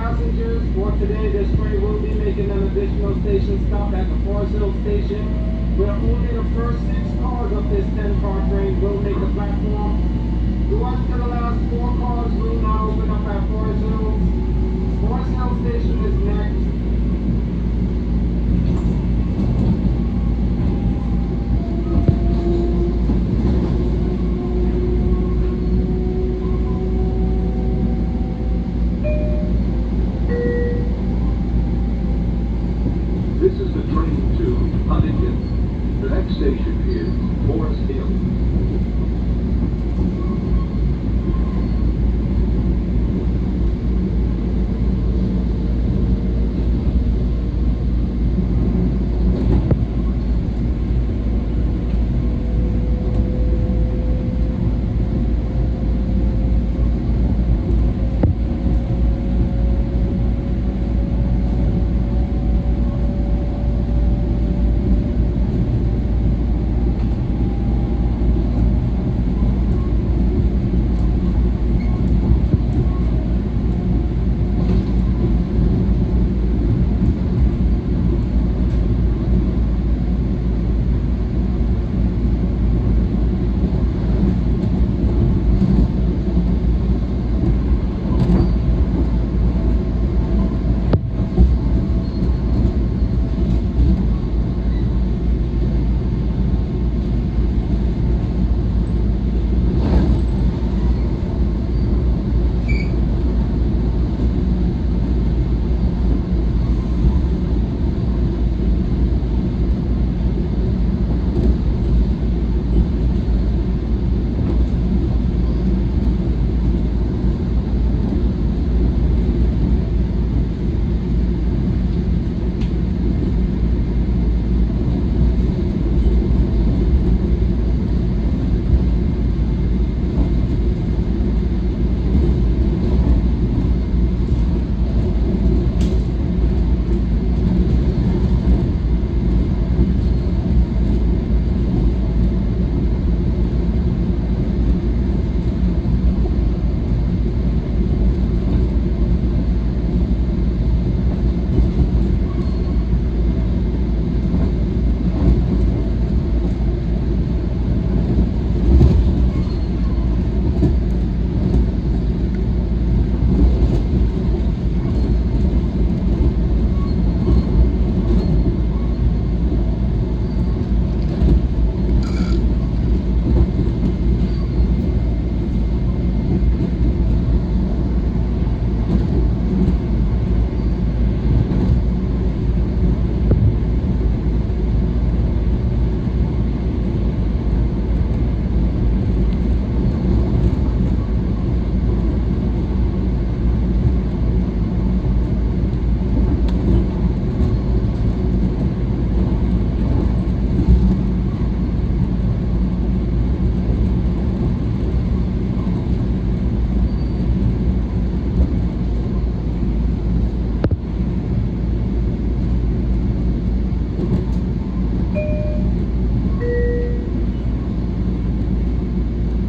passengers, for today this train will be making an additional station stop at the Forest Hill Station, where only the first 6 cars of this 10-car train will make the platform. The ones to the last 4 cars will not open up at Forest Hill. Forest Hill Station is next. This is the train to Huntington. The next station is Forest Hill.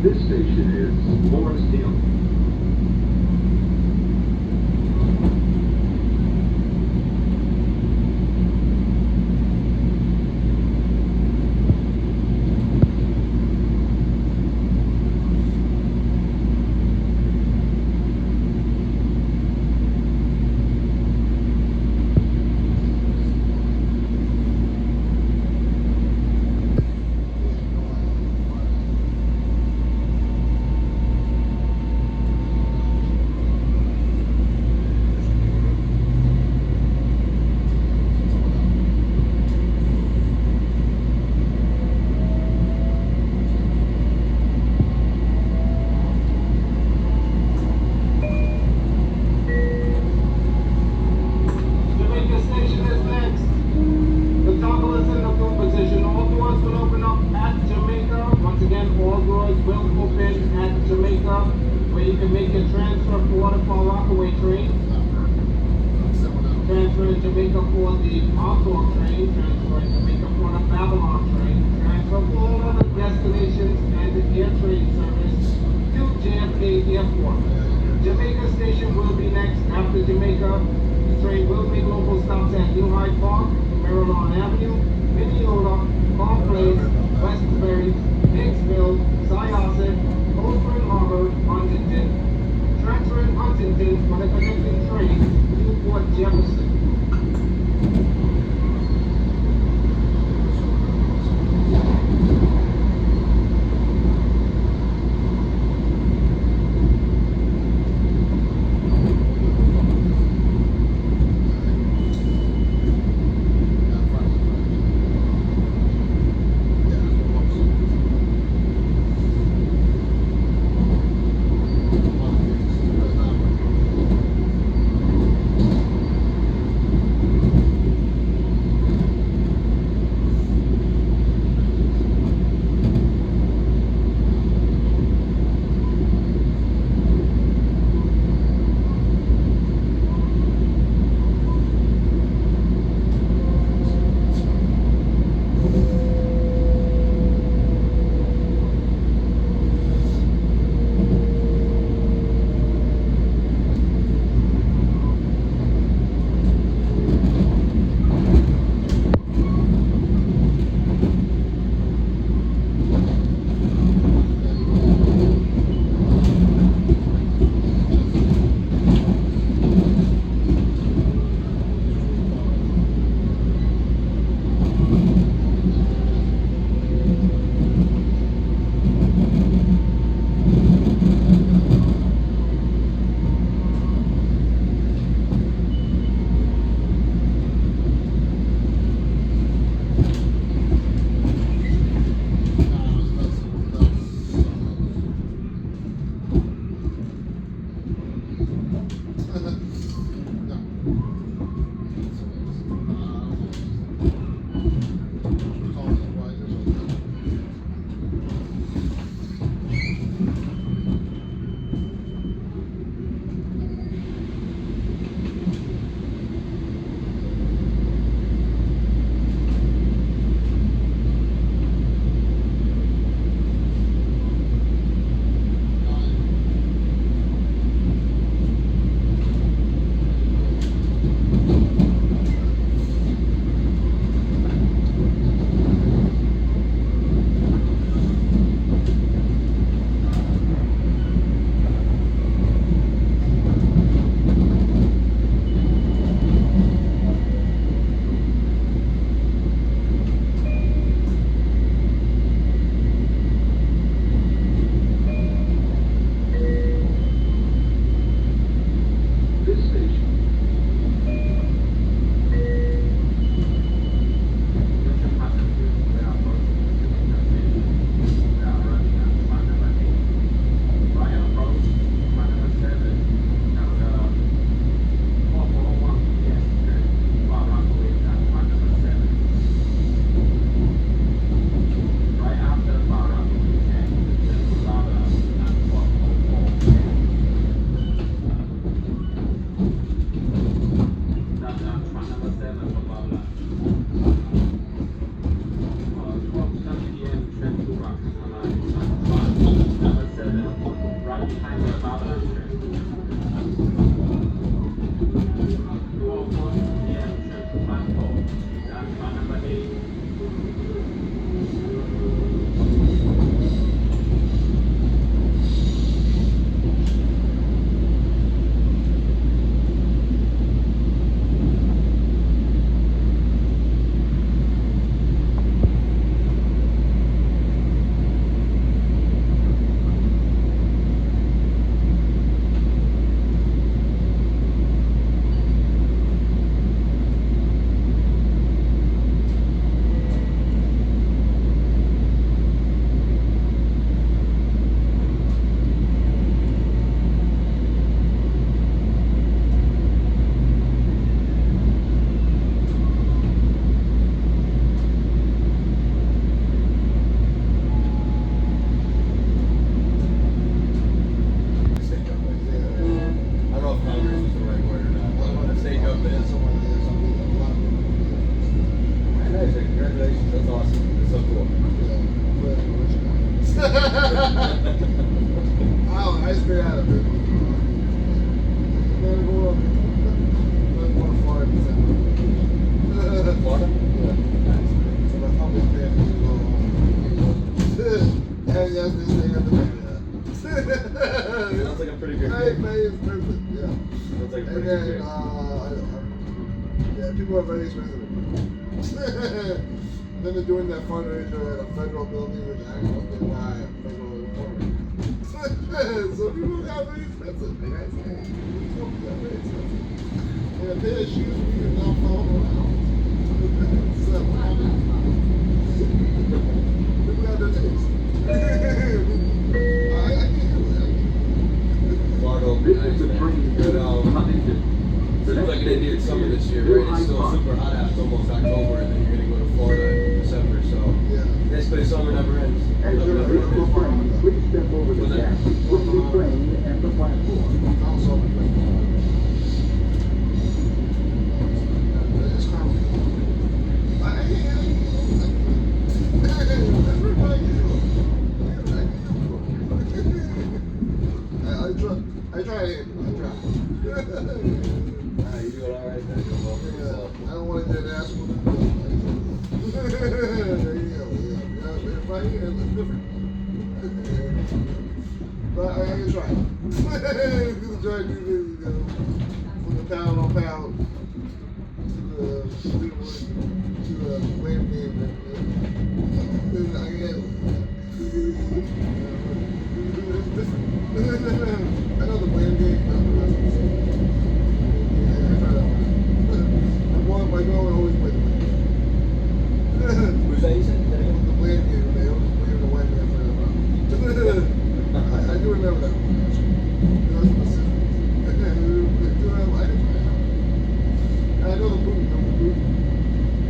This station is Forest Hill. Where you can make a transfer for the Rockaway train, transfer in Jamaica for the Hawthorne train, transfer in Jamaica for the Babylon train, transfer for all other destinations and the air train service to JFK Airport. Jamaica station will be next. After Jamaica, the train will make local stops at New Hyde Park, Maryland Avenue, Mineola, Park Place, Westbury, Hicksville, Syosset, Old Spring Harbor, Huntington. Transferring Huntington for the connecting train to Port Jefferson. people are very expensive. And then they're doing that fundraiser at a federal building, which I don't know why a federal apartment. So people got very expensive. Like I say, people got very expensive. And a pair of shoes for you to not fall around. So, people got their taste. I can't do that. Fargo, This is the train good. to Huntington. Seems like an Indian summer this year, right? It's still super hot out. It's almost October, and then you're gonna go to Florida in December. So Yeah. basically, summer never ends. As you Never reach the ends. train, please step over the Was it- gas from the train and the platform. Also, it's coming. I try it. You doing all right then? You're well for yourself. I don't want to get an ass whooping. There you go. Yeah, right here, it's different. But I can try. Gonna try to do this, you know, from the pound on pound to the blame game. I can handle it. It's different. I know the blame game. My goal would always play the blame game. Who's that you said? The blame game, they always blame the white man for their problems. I do remember that one. It was specific. I know the boot, number boot.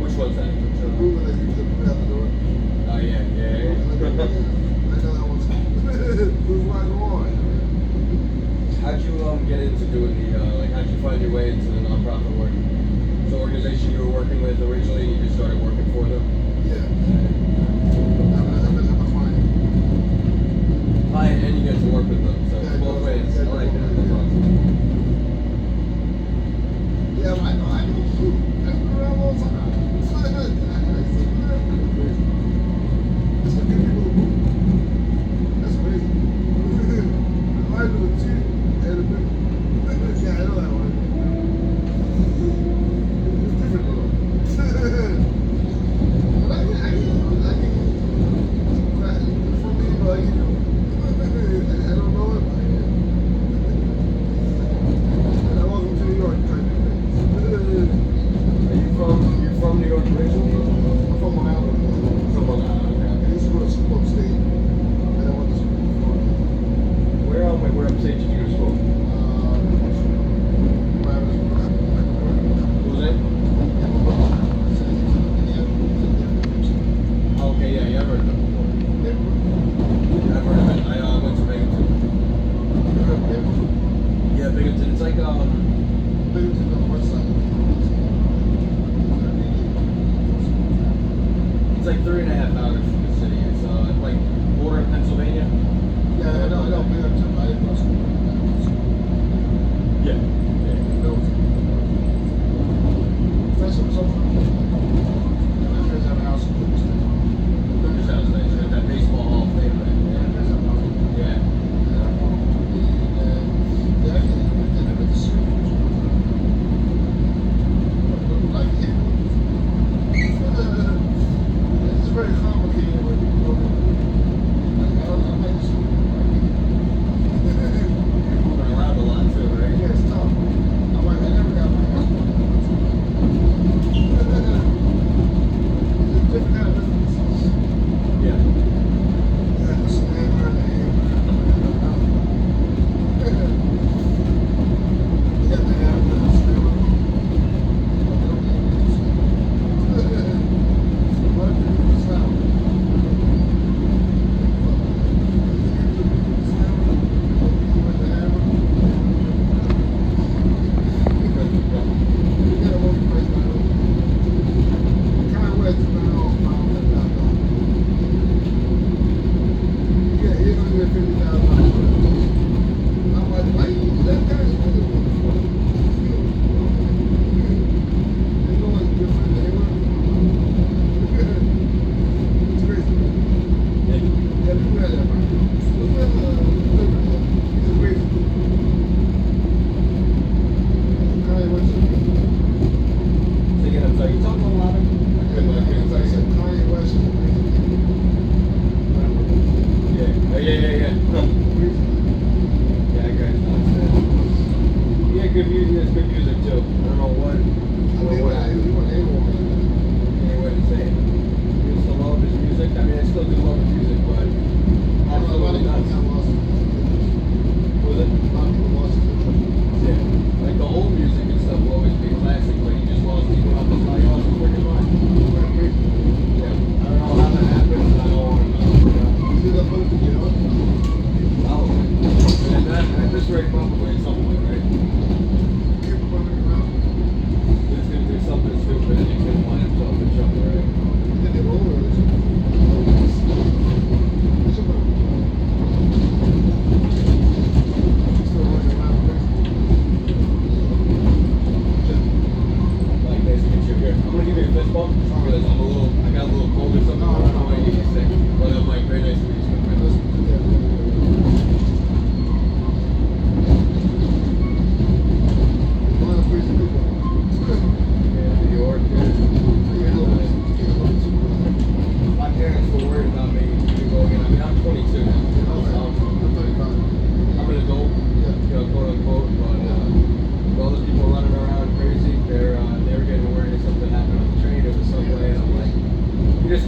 Which one's that? The boot that you should put out the door. Oh yeah. I know that one's who's like on. How'd you get into doing the how'd you find your way into the nonprofit work? The organization you were working with originally, and you just started working for them? Yeah. I'm a client. Hi, and you get to work with them, so Yeah, it's both ways. yeah, I like that. That's awesome. Yeah, I know. I've been around all the time. It's like good people to move. That's crazy. I do it too. And a bit. Yeah, I know that one. It's different though. But I can for me, like, I don't know it,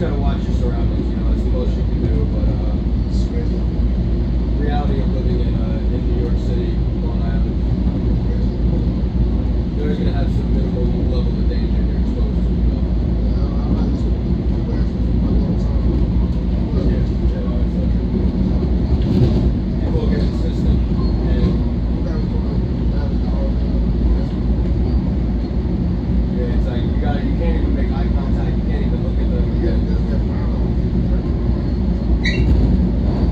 gotta watch your surroundings. You know, it's the most you can do. But It's crazy. reality of living in New York City, Long Island, you're always gonna have some minimal level of danger you're exposed to. You know? I'm not used to people asking for my long time. People get insistent, and yeah, it's like you can't even make eye contact. You can't even look at them.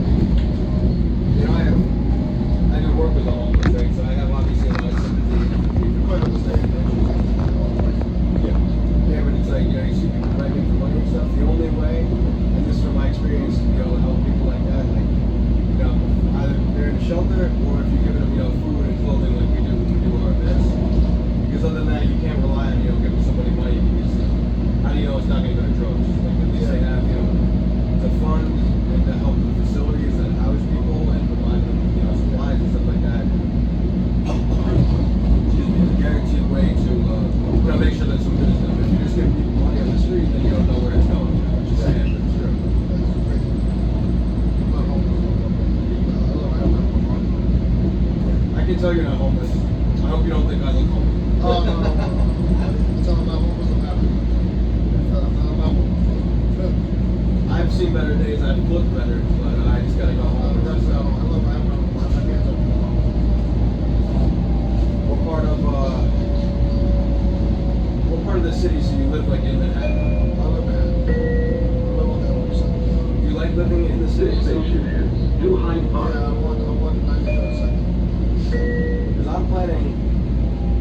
You know, I do work with the homeless, right? So I have obviously a lot of sympathy. Yeah, but it's like, you know, you see people begging for money and stuff. The only way, and this is from my experience, to be able to help people like that, like, you know, either they're in a shelter or if you're giving them, you know, food and clothing like we do our best. Because other than that, you can't rely on, you know, giving somebody money because how do you know it's not going to go to drugs? Like at least they have, you know, to fund and to help the facilities that house people and provide them, you know, supplies and stuff like that. Excuse me, it's a guaranteed way to, you know, make sure that some good is done. If you're just giving people money on the street, then you don't know where it's going. You know what you're saying, but it's true. I can tell you're not homeless. I hope you don't think I look homeless. Oh, no. I'm talking about homeless, I'm happy. I'm not about homeless. I've seen better days. I've looked better, but I just gotta go home and rest up. What part of the city? So you live like in Manhattan? Do you like living in the city? This station is New Hyde Park. Because I'm planning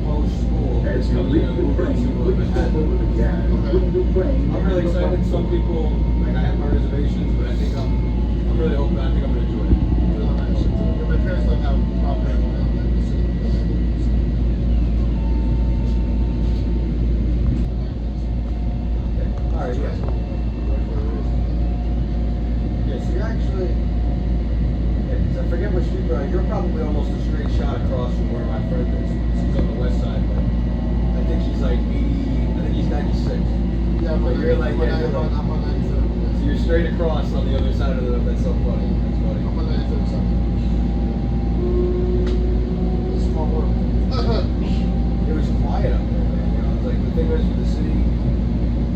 post school. As It's you coming leave to the move train, into please step Manhattan. over the gas with the train. I'm really excited. Some people, like I have my reservations, but I think I'm really hoping. I think I'm gonna enjoy it. My parents don't have property around the city. All right, yeah. Yeah, so you're actually, yeah, 'cause I forget what street you're on. You're probably almost a straight shot across from where my friend is. He's on the west side, but I think he's like 80, I think he's 96. Yeah, But you're like, yeah, you're like, I'm on 97. so you're straight across on the other side of the, that's so funny. That's funny. I'm on 97. It's a small world. It was quiet up there, man. You know, it's like the thing is with the city,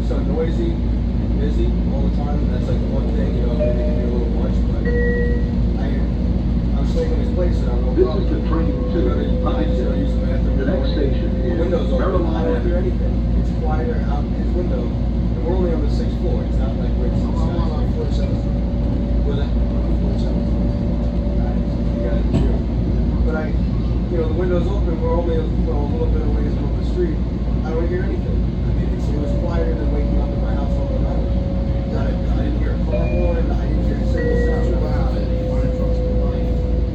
so noisy and busy all the time. And that's like the one thing, you know, maybe it can be a little much, but I was staying in this place and I woke This up. is the train I to just use the bathroom. The next station The is window's open. I don't hear Maryland. anything. It's quieter out his window. And we're only on the 6th floor. It's not like we're in some I'm on 47. Was that? You got it too. But you know, the window's open. We're only a little bit away from the street. I don't hear anything. I mean, it was quieter than waking up in my house all the night. I didn't hear a car horn. I didn't hear a single sound.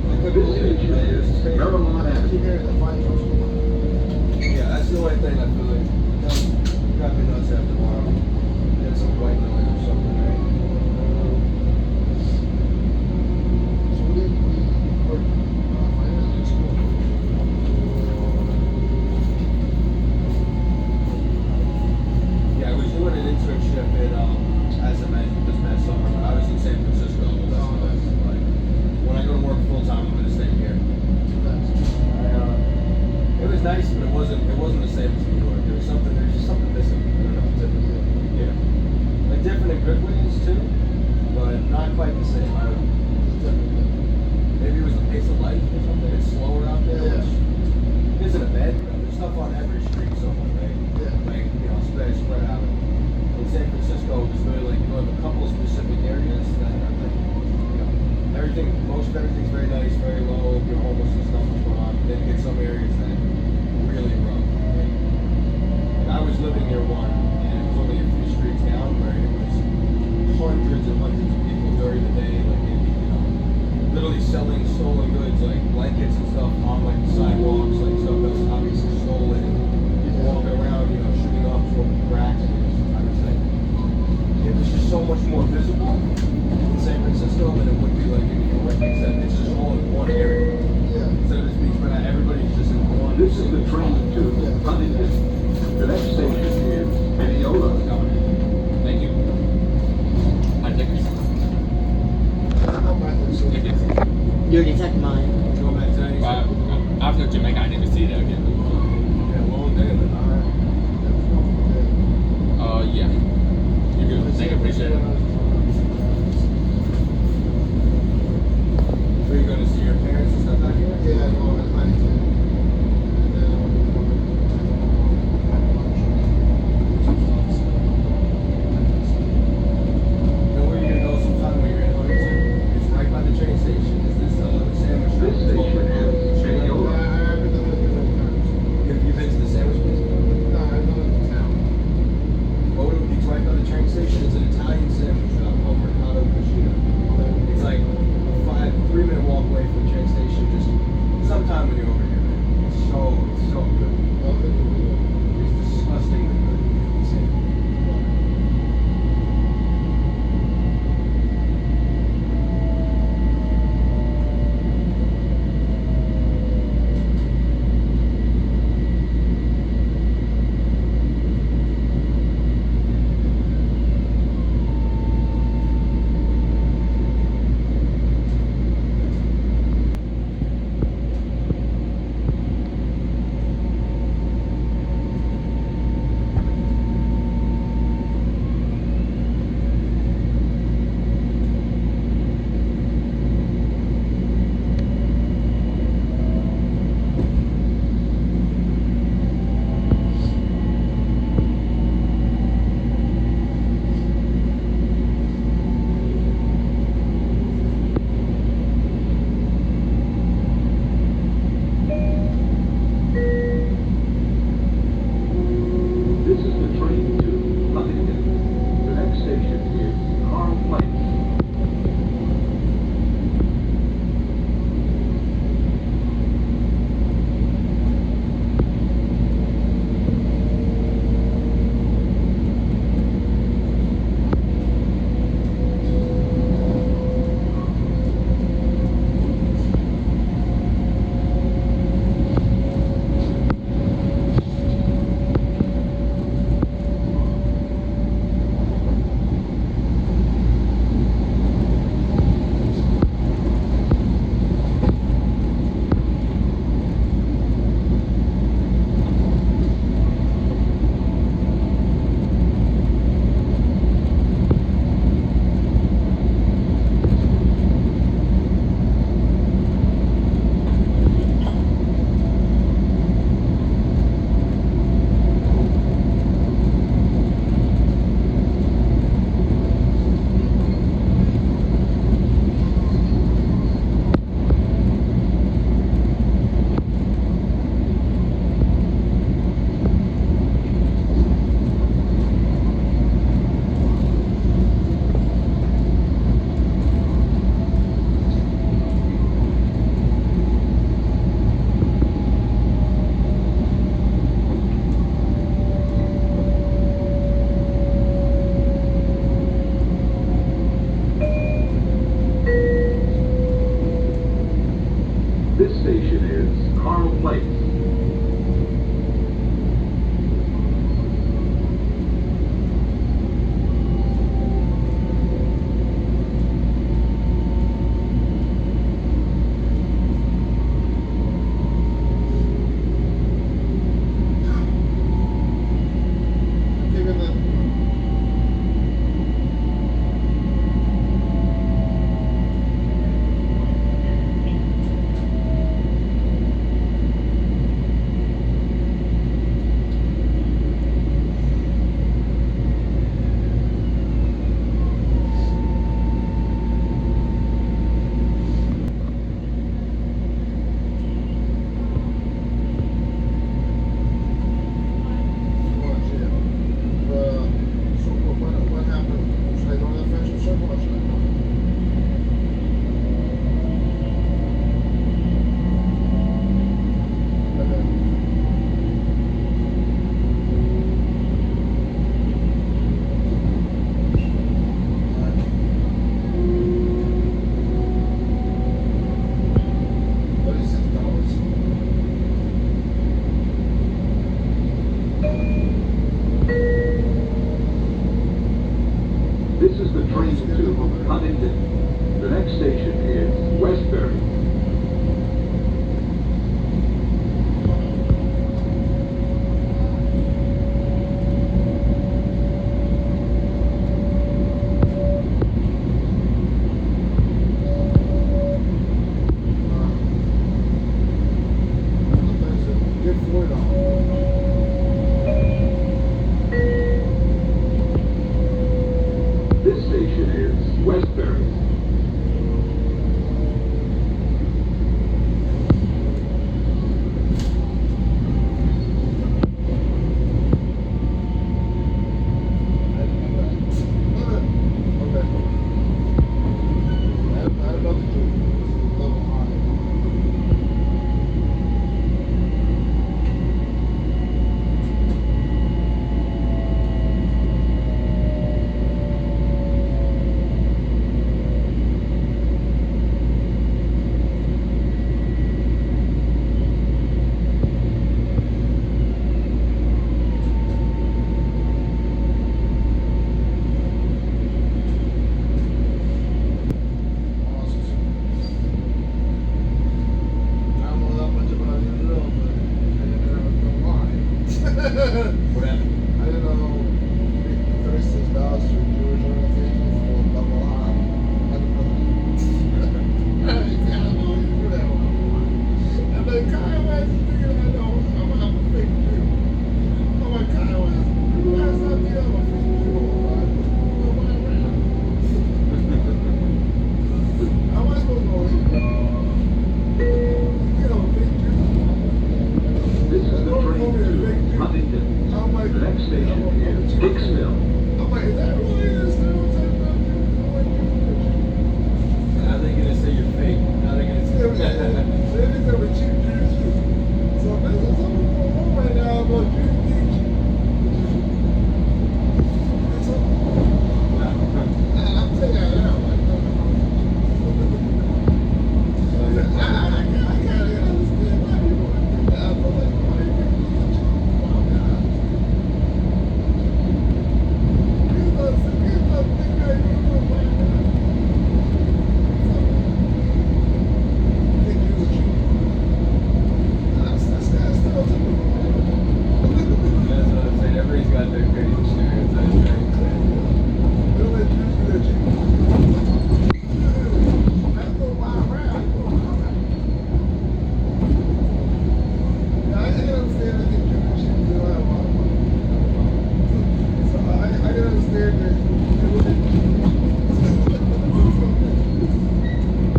I couldn't This believe it. station is Maryland Avenue. Yeah, that's the only thing I feel like got me nuts after a while. Get some white noise or something, right? Yeah, I was doing an internship in, as I mentioned, this past summer. I was in San Francisco. Like, when I go to work full time, I'm going to stay here. It was nice, but it wasn't the same as New York. There's just something missing. I don't know, different. Yeah. Like different in good ways. You already checked mine. Go back to that. But after Jamaica, I need to see that again. Yeah, long day. Yeah. You good. Thank you. Appreciate it. So you're going to see your parents and stuff out here? Yeah, no, in Huntington. And then I'm gonna go have lunch. You know where you're going to go sometime when you're in Huntington? It's right by the train station. It's this sandwich shop. This It's called station is Yeah, Jamaica. I've been to the different times. You've been to the sandwich place? No, I've been to the town. Oh, it's right by the train station. It's an Italian sandwich shop called Mercado Cucina. It's like a 3-minute walk away from the train station. Just sometime when you're over here, man. It's so good. I've been to the It's disgustingly good. Insane. This is the train to Huntington. The next station is Carl Place. This station is Carl Place. Given that. What happened? Should I go to the friendship circle or should I not? $36. This is the train to Huntington. The next station is Westbury. What happened? I didn't know $36 for Jewish organizations for double R. I didn't know that. I didn't know you do that one. I'm like, Kyle, why is he thinking I know I'm a fake Jew? I'm like, Kyle, who has that idea I'm a fake Jew? Nobody around. How am I supposed to know you? You know, fake Jew. This is the train to Huntington. I'm like, The next station is Hicksville. I'm like, is that really a stereotype about you? Now they're gonna say you're fake. Now they're gonna say. Maybe they're a cheap Jews too. So there's something going on right now about Jews being cheap. It's all- I'm telling you, I am. I can't understand why people think that. I feel like why you think it's cheap. Wow, God. He's not thinking that you know why not. Think Jews are cheap. That's stereotypical. That's what I'm saying. Everybody's got their crazy stereotypes, right? They don't let Jews do their cheap. That's no wild rap. Yeah, I can understand that the Jews are cheap. They don't have a lot of money. So I can understand that people think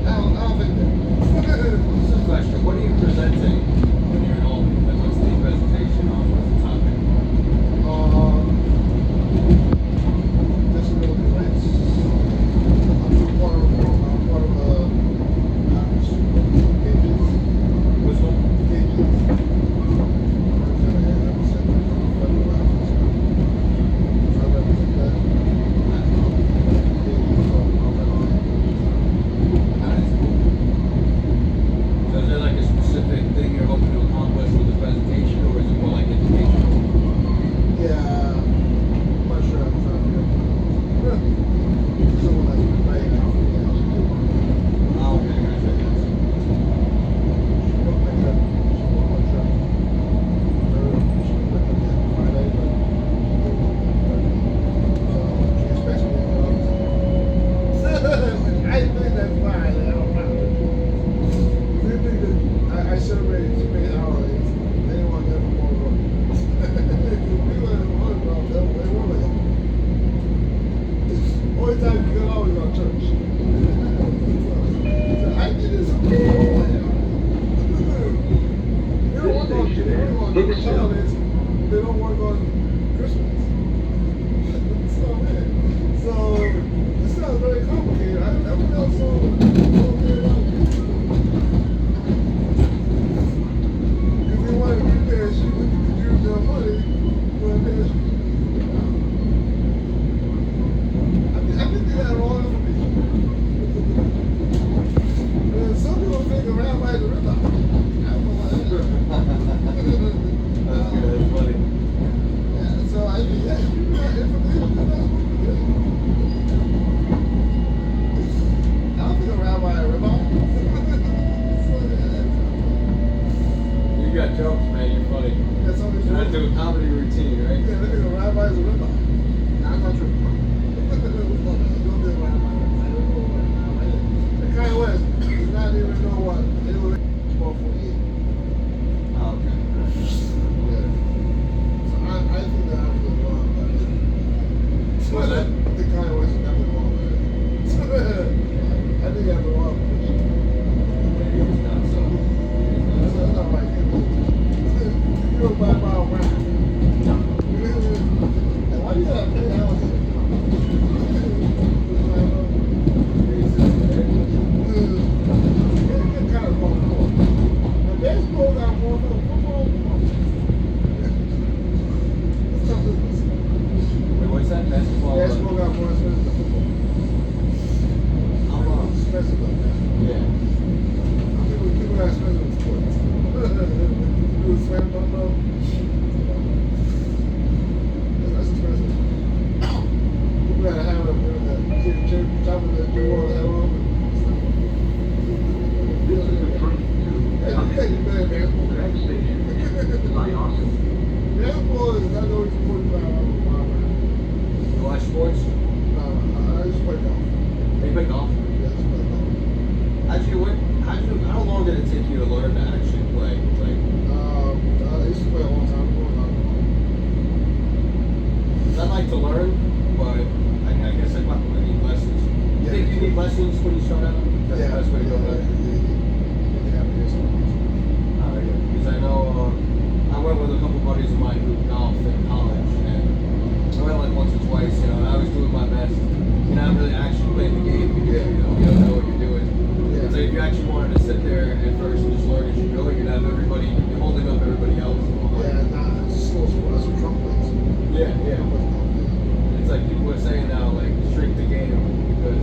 I don't think that. This is a question. What are you presenting when you're in Albany? Like, what's the presentation on? What's the topic? Disability rights. I'm part of cages. Which one? So is there like a specific thing you're hoping to accomplish with the presentation, or is it more like educational? Yeah, I'm not sure I'm trying to someone like right now. Oh, okay, gotcha. I think that's fine. I don't know. They think that I should have made too many hours. They didn't want to have more work. People that want to go, they want to. Only time you can always go to church. So I did this. They don't want to go to the holidays. They don't want to go to Christmas. So this sounds very complicated. I feel so okay about it. Because they wanted to be there, she would use their money for a pair of shoes. I think they got it all information. And some people think a rabbi is a rip-off. I don't know why that is. That's good. That's funny. Yeah, so I think like to learn, but I guess I probably need lessons. You Yeah, think you need lessons when you start out? That's the best way to go about it. Because I know I went with a couple buddies of mine who golfed in college, and I went like once or twice, you know, and I was doing my best. You're not really actually playing the game because you don't know what you're doing. Yeah. So if you actually wanted to sit there at first and just learn as you go, you'd have everybody, you're holding up everybody else. Yeah, nah, it's slow. That's what Trump plays. Yeah, yeah. It's like people are saying now, like, shrink the game because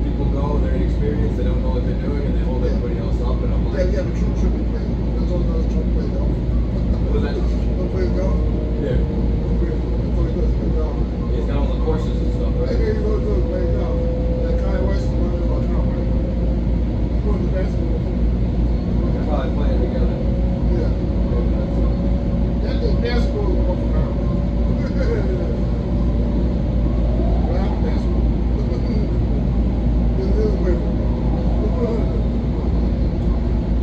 people go, they're inexperienced, they don't know what they're doing, and they hold everybody else up, and I'm like, Yeah, but Trump shouldn't play. That's all does. Trump play golf. what was that? Trump plays golf. Yeah. That's all he does. Play golf. He's got all the courses and stuff, I right? think he's going to do play golf. That Kanye West is learning about Trump, right? He's going to basketball. They're probably playing together. Yeah. That thing basketball is off around. Rap basketball. It's really great.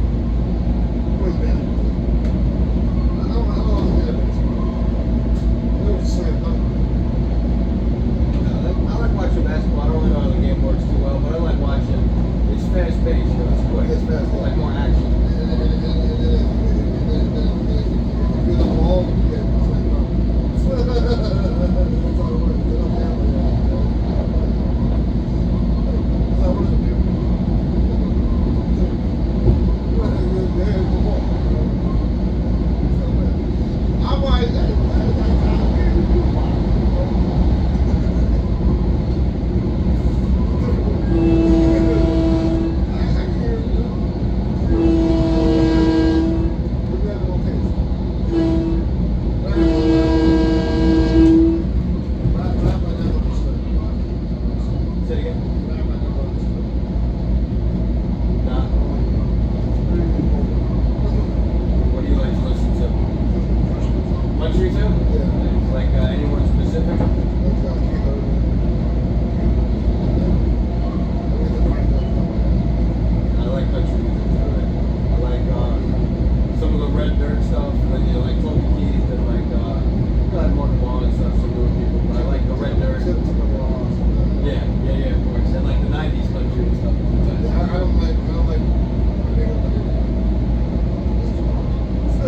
What's that? I don't know how long is that basketball. It was just slam dunk. I like watching basketball. I don't really know how the game works too well, but I like watching. It's fast paced, you know, it's quick. It's fast, yeah. Like more action. You're the ball, yeah, slam dunk. That's all it was. They don't have it. That's how it was. I'm like, Say it again. Nah. What do you like to listen to? Country too? Yeah. Like anyone specific? I like country music too. I like some of the Red Dirt stuff, and then you like Toby Keith and like Morgan Wallen and stuff, some newer people. But I like the Red Dirt. Yeah, of course. And like the 90s country and stuff. I don't like, I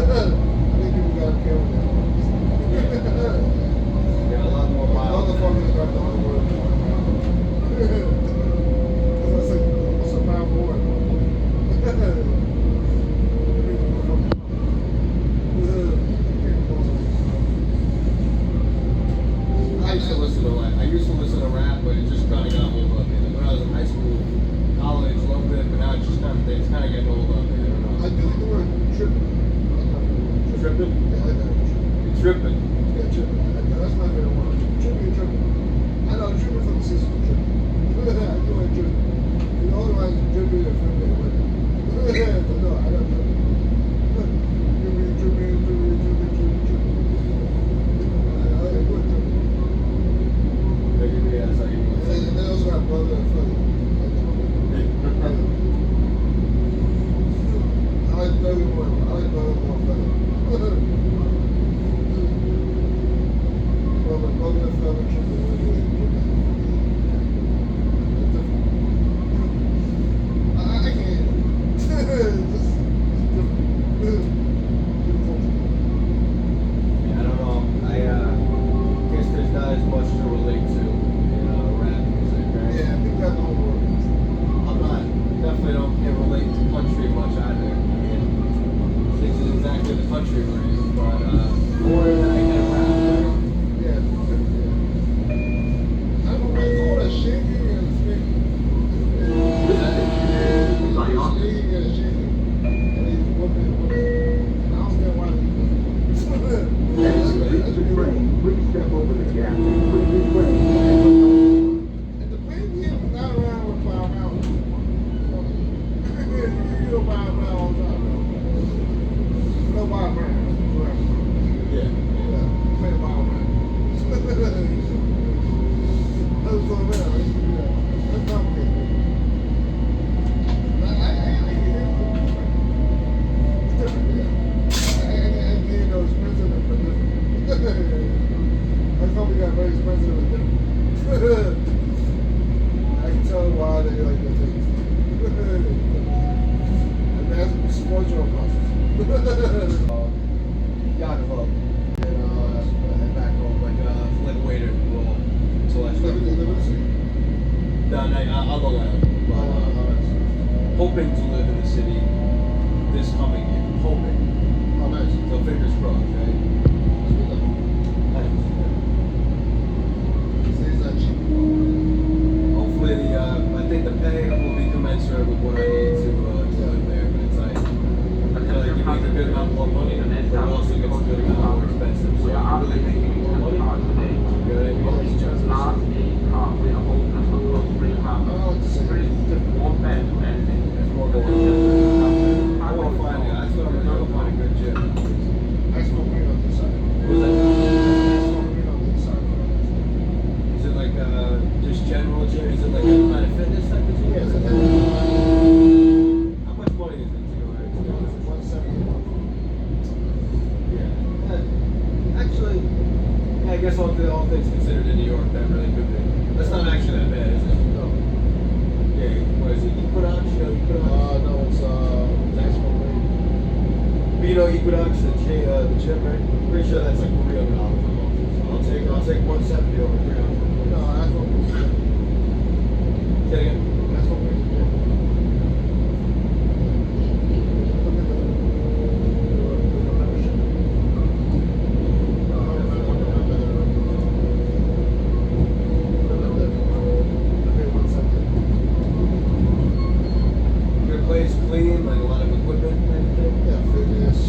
think people gotta care with that. Yeah, a lot more wild. Motherfuckers are the only word. That's a powerful word. I used to listen to rap, but it just kind of got old on me. Like when I was in high school, college, a little bit, but now it's just it's kind of getting old on me. I don't know. I do like the word tripping. Tripping? Yeah, I like that word. You're tripping. Yeah, tripping. That's my favorite word. Tripping and tripping. I know tripping from the system. Tripping. I do like tripping. The only one is tripping and tripping and women. But no, I don't know. Tripping. I like the word tripping. Maybe that's how you do it. And then also got brother and funny. I like brother more. I like brother more funny. Brother and father tripping. I can't. Just I don't know. I guess there's not as much to relate to in rap music, right? yeah, people got the whole word. Definitely can't relate to country much either. I mean, this is exactly the country version, but more than I can rap. Right? Yeah. got very expensive and different. I can tell why they like the things. And that's support your own process. Yacht club. And head back home like a waiter. Well, until I start. You live in the city? No, Long Island. But, hoping to live in the city this coming year. Hoping. Oh, nice. So fingers crossed, right? City's not cheap. Hopefully, I think the pay will be commensurate with what I need to live there. But it's like, I feel like it makes a good amount more money, but it also gets a good amount more expensive. So I'm really making more money. You know what I mean? Oh, it's the same. It's more going on. I want to find it. That's what I'm going to go find a good gym. I smoke weed on this side. Was that? I smoke weed on this side. Is it like just general gym? Is it like a Planet Fitness type of gym? Yeah, it's a How much money is it to go there? 170 a month. Yeah. Actually, yeah, I guess all things considered in New York, that really could be. That's not actually that bad, is it? No. Yeah, what is it? Equinox? You know Equinox? No, it's National Weed. But you know Equinox, the gym, right? Pretty sure that's like $300 a month. So I'll take 170 over 300. No, that's what we're doing. Say it again. That's what we're doing. Look at the membership. Good place, clean, like a lot of equipment and everything. Yeah, fitness.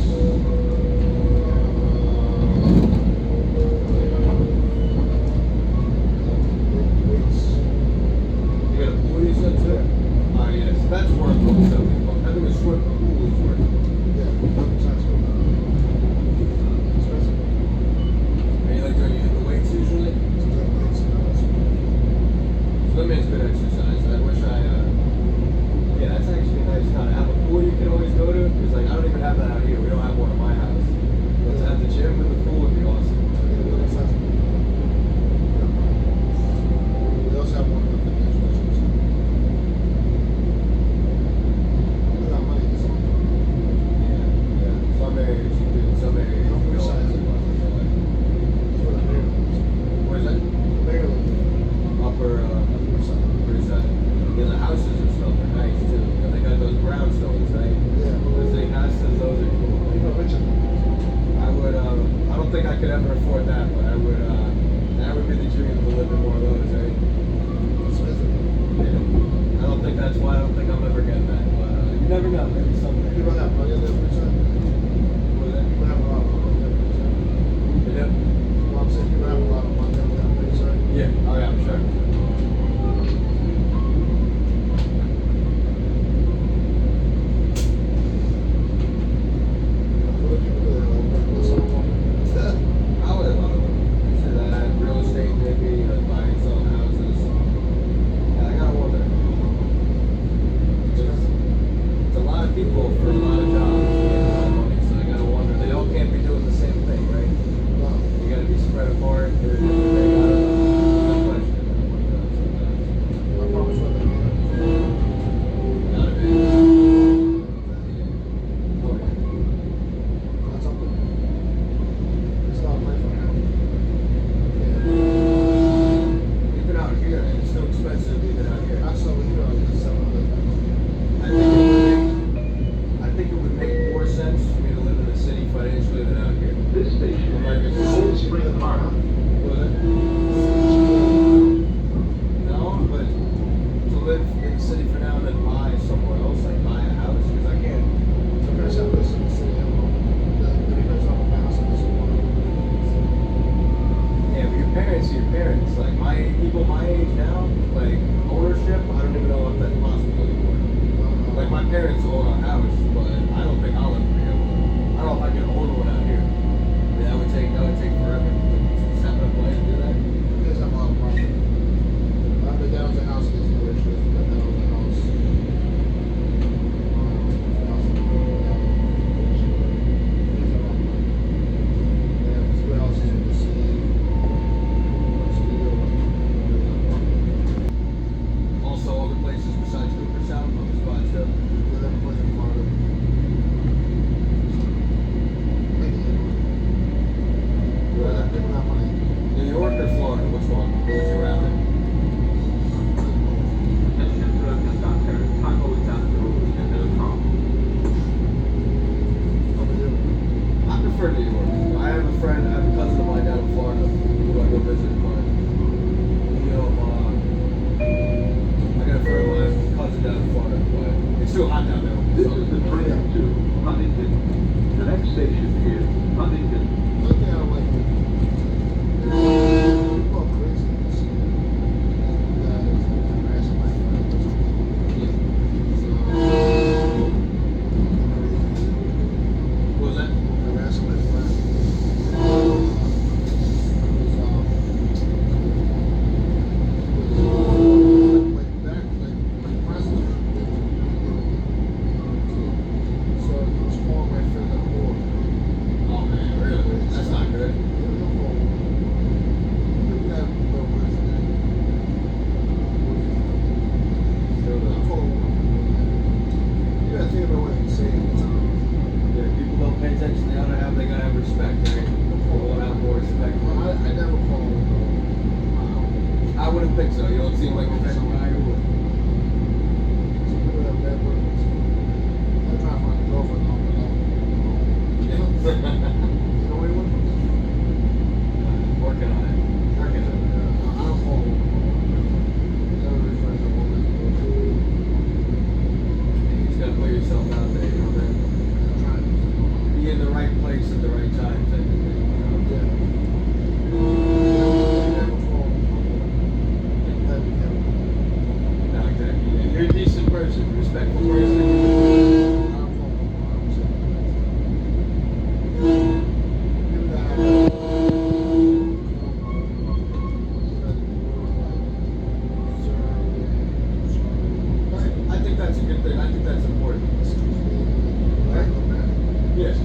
Weights. You got a pool you said too? Oh yes, that's worth $170. I think a swim pool is worth it. Yeah, expensive. Are you like doing you hit the weights usually? So that means good exercise. I wish yeah, that's actually nice to have a pool you can always go to. Because like I don't even have that out here. We don't have one in my house. But to have the gym with the pool would be awesome. We also have one of the fitness stations. Look at that money this month. Yeah. Some areas you do, some areas you Which don't. side is it? That's where the mayor lives. What is that? The mayor lives. Upper East Side. Yeah, the houses and stuff are nice too. You know, they got those brownstones, right? Yeah. Those big houses, those are cool. You know Richard. I would, I don't think I could ever afford that, but I would, that would be the dream to live in more of those, right? It's visible. Yeah. I don't think that's why I don't think I'm ever getting that, but you never know, maybe someday. People have money on their Richard. What is that? People have a lot of money on their Richard. Yeah. Well, I'm saying people have a lot of money on their Richard. Yeah. Oh yeah, I'm sure. What do people do? They like work with someone. I would love it. Is that real estate maybe, like buying, selling houses? Yeah, I gotta wonder. It's a lot of people for a lot of jobs to make a lot of money, so I gotta wonder. They all can't be doing the same thing, right? No. You gotta be spread apart. There's no question. I promise you that. Gotta be. Oh, yeah. That's up there. It's not my fault. Even out here, it's so expensive even out here. I saw here on the 700. I think it would make more sense for me to live in the city financially than out here. This station I'm like, is it's Cold Spring Harbor. Was it? No, but to live in the city for now and then buy somewhere else, like buy a house, because I can't. My parents have this in the city. The depends on the house and this one. Yeah, but your parents are your parents. Like people my age now, like ownership, I don't even know if that's possible anymore. Like my parents own a house, but I don't think I'll ever be able to. I don't know if I can own one out here. I mean, that would take forever to set up a way to do that. You guys have a lot of property. The down the house is no issue. The down the house. They have two houses in the city. York or Florida? Which one? Would you rather? I prefer New York. I have a cousin of mine down in Florida who I go visit, but I got a friend of mine, cousin down in Florida, but it's too hot down there. This is the train to Huntington. The next station is Huntington. One thing I don't like is people are crazy. That is harassing my friends. What was that? Harassing my friends. Like that, like president. So he was calling my friend a whore. Oh man, really? That's not good. Yeah, people don't pay attention. They gotta have respect, right? People want to have more respect. I wouldn't think so. You don't seem like the type of guy who would. Working on it. You just gotta put yourself out there, you know, man. Be in the right place at the right time, type of thing, you know? No, exactly. Yeah, you're a decent person, respectful person. I think that's a good thing. I think that's important. Yes.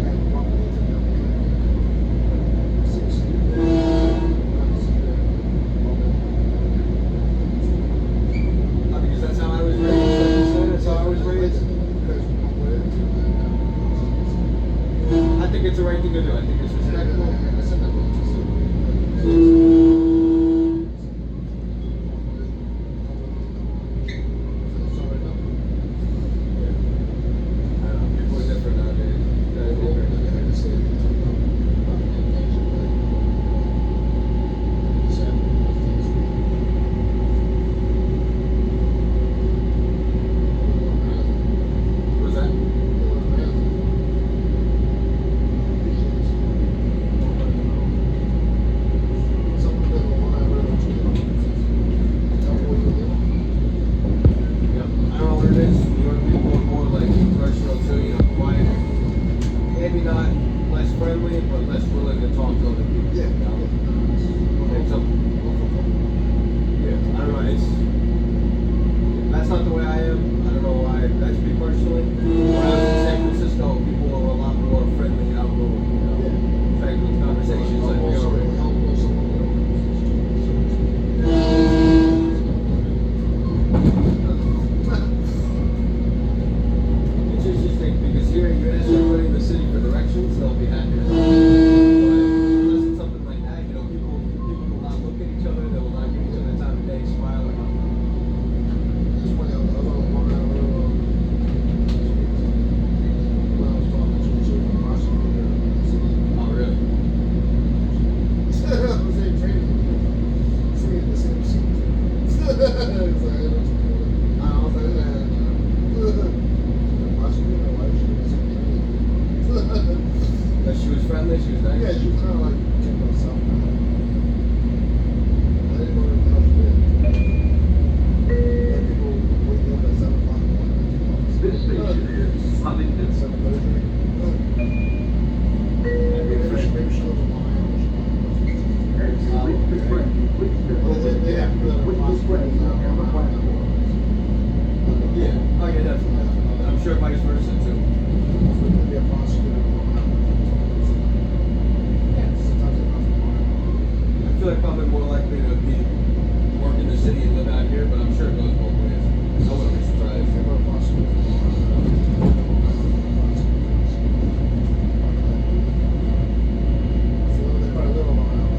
Because that's how I was raised. That's how I was raised. I think it's the right thing to do. I think it's respectful. People are different nowadays. They're different. What was that? Yep. I don't know what it is. New York people are more like professional too, you know, quieter. Maybe not less friendly, but less willing to talk to other people. Yeah. You know? And some, yeah, I don't know. That's not the way I am. I don't know why. That's me personally. When I was in San Francisco, people were a lot more friendly and outgoing. You know, in fact, with conversations like we are right now. It's interesting because here you ask everybody in the city for directions, they'll be happy to help. But unless it's something like that, you know, people will not look at each other. They will not give each other time of day, smile or nothing. Oh, really? But she was friendly. She was nice. Yeah, she was kind of like herself. I didn't know what else to do. Like people waking up at 7 o'clock in the morning. This station is Huntington. 7:30. Maybe she lives in Long Island. Reach the train. Please turn They have to do that with on this train on the platform. Yeah. Oh, yeah, definitely. I'm sure vice versa too. Maybe a prosecutor in Long Island. Sometimes they come from Long Island. I feel like probably more likely to be work in the city and live out here, but I'm sure it goes both ways. I wouldn't be surprised. Maybe a prosecutor in Long Island. So they probably live in Long Island.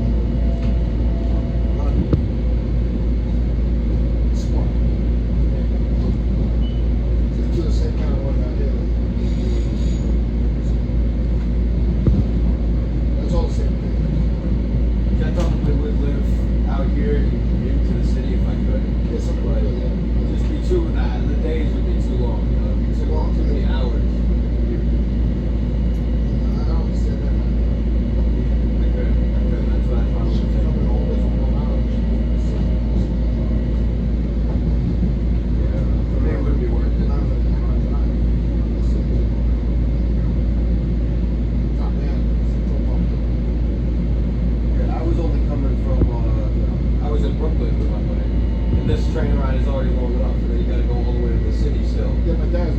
this train ride is already long enough, and then you got to go all the way to the city still. Yeah, but that's